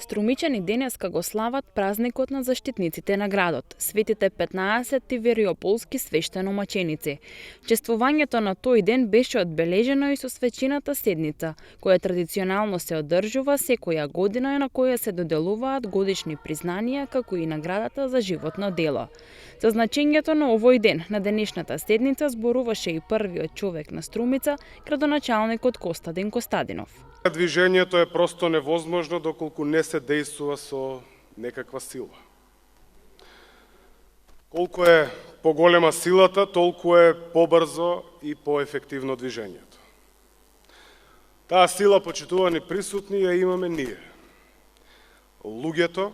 Струмичани денеска го слават празникот на заштитниците на градот, светите 15 тивериополски свештеномаченици. Чествувањето на тој ден беше одбележено и со свечената седница, која традиционално се одржува секоја година и на која се доделуваат годишни признанија како и наградата за животно дело. За значењето на овој ден на денешната седница зборуваше и првиот човек на Струмица, градоначалникот Костадин Костадинов. Движењето е просто невозможно доколку не се дејствува со некаква сила. Колку е поголема силата, толку е побрзо и поефективно движењето. Таа сила, почитувани присутни, ја имаме ние, луѓето,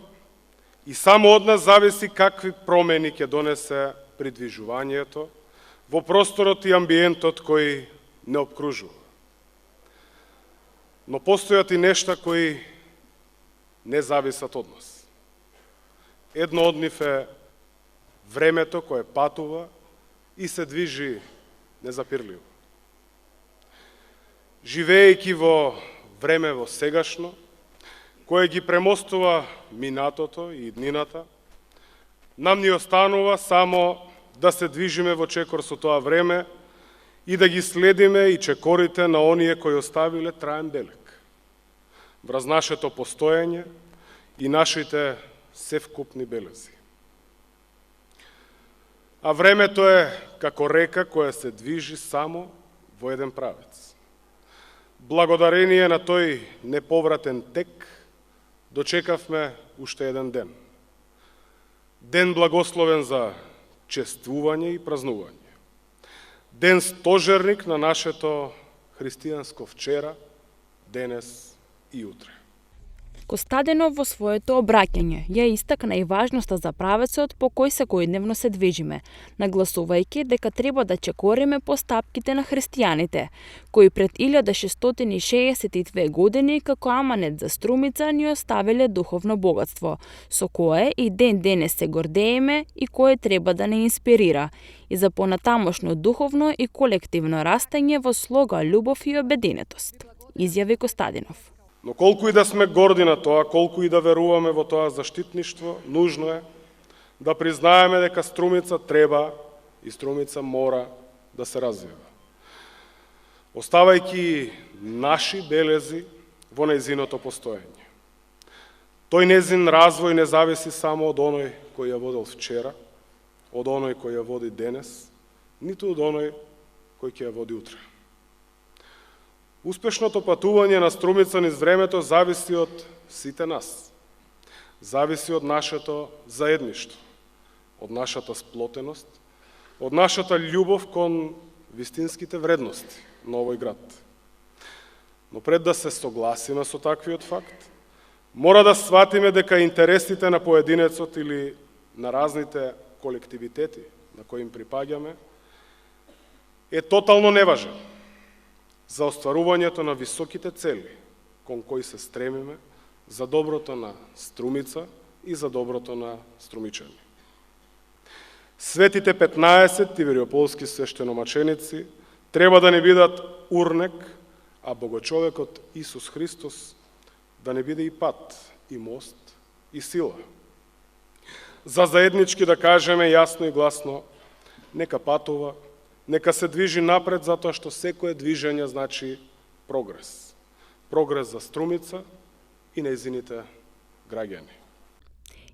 и само од нас зависи какви промени ќе донесе придвижувањето во просторот и амбиентот кој не обкружува. Но постојат и нешта кои не зависат од нас. Едно од нив е времето кое патува и се движи незапирливо. Живеејќи во време во сегашно, кое ги премостува минатото и иднината, нам ни останува само да се движиме во чекор со тоа време и да ги следиме и чекорите на оние кои оставиле траен белег врз нашето постоење и нашите севкупни белези. А времето е како река која се движи само во еден правец. Благодарение на тој неповратен тек, дочекавме уште еден ден. Ден благословен за чествување и празнување. Ден стожерник на нашето христијанско вчера, денес и утре. Костадинов во своето обраќање ја истакна и важноста за правецот по кој секојдневно се движиме, нагласувајќи дека треба да чекориме по стапките на христијаните, кои пред 1662 години како аманет за Струмица ни оставиле духовно богатство, со кое и ден денес се гордееме и кое треба да не инспирира, и за понатамошно духовно и колективно растење во слога, љубов и обединетост, изјави Костадинов. Но колку и да сме горди на тоа, колку и да веруваме во тоа заштитништво, нужно е да признаеме дека Струмица треба и Струмица мора да се развива, оставајќи наши белези во нејзиното постоење. Тој нејзин развој не зависи само од оној кој ја водел вчера, од оној кој ја води денес, ниту од оној кој ќе ја води утре. Успешното патување на Струмица низ времето зависи од сите нас. Зависи од нашето заедништво, од нашата сплотеност, од нашата љубов кон вистинските вредности на овој град. Но пред да се согласиме со таквиот факт, мора да сватиме дека интересите на поединецот или на разните колективитети на кои им припаѓаме е тотално неважен за остварувањето на високите цели кон кои се стремиме за доброто на Струмица и за доброто на струмичани. Светите 15 тивериополски свештеномаченици треба да не бидат урнек, а Богочовекот Исус Христос да не биде и пат, и мост, и сила. За заеднички да кажеме јасно и гласно, нека патува, нека се движи напред, затоа што секое движење значи прогрес. Прогрес за Струмица и нејзините граѓани.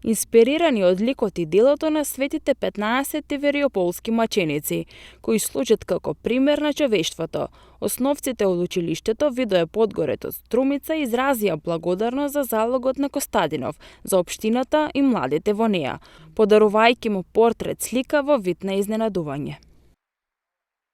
Инспирирани од ликот и делото на светите 15 тивериополски маченици, кои служат како пример на човештвото, основците од училиштето Видое Подгорец од Струмица изразија благодарност за залогот на Костадинов, за општината и младите во неа, подарувајќи му портрет слика во вид на изненадување.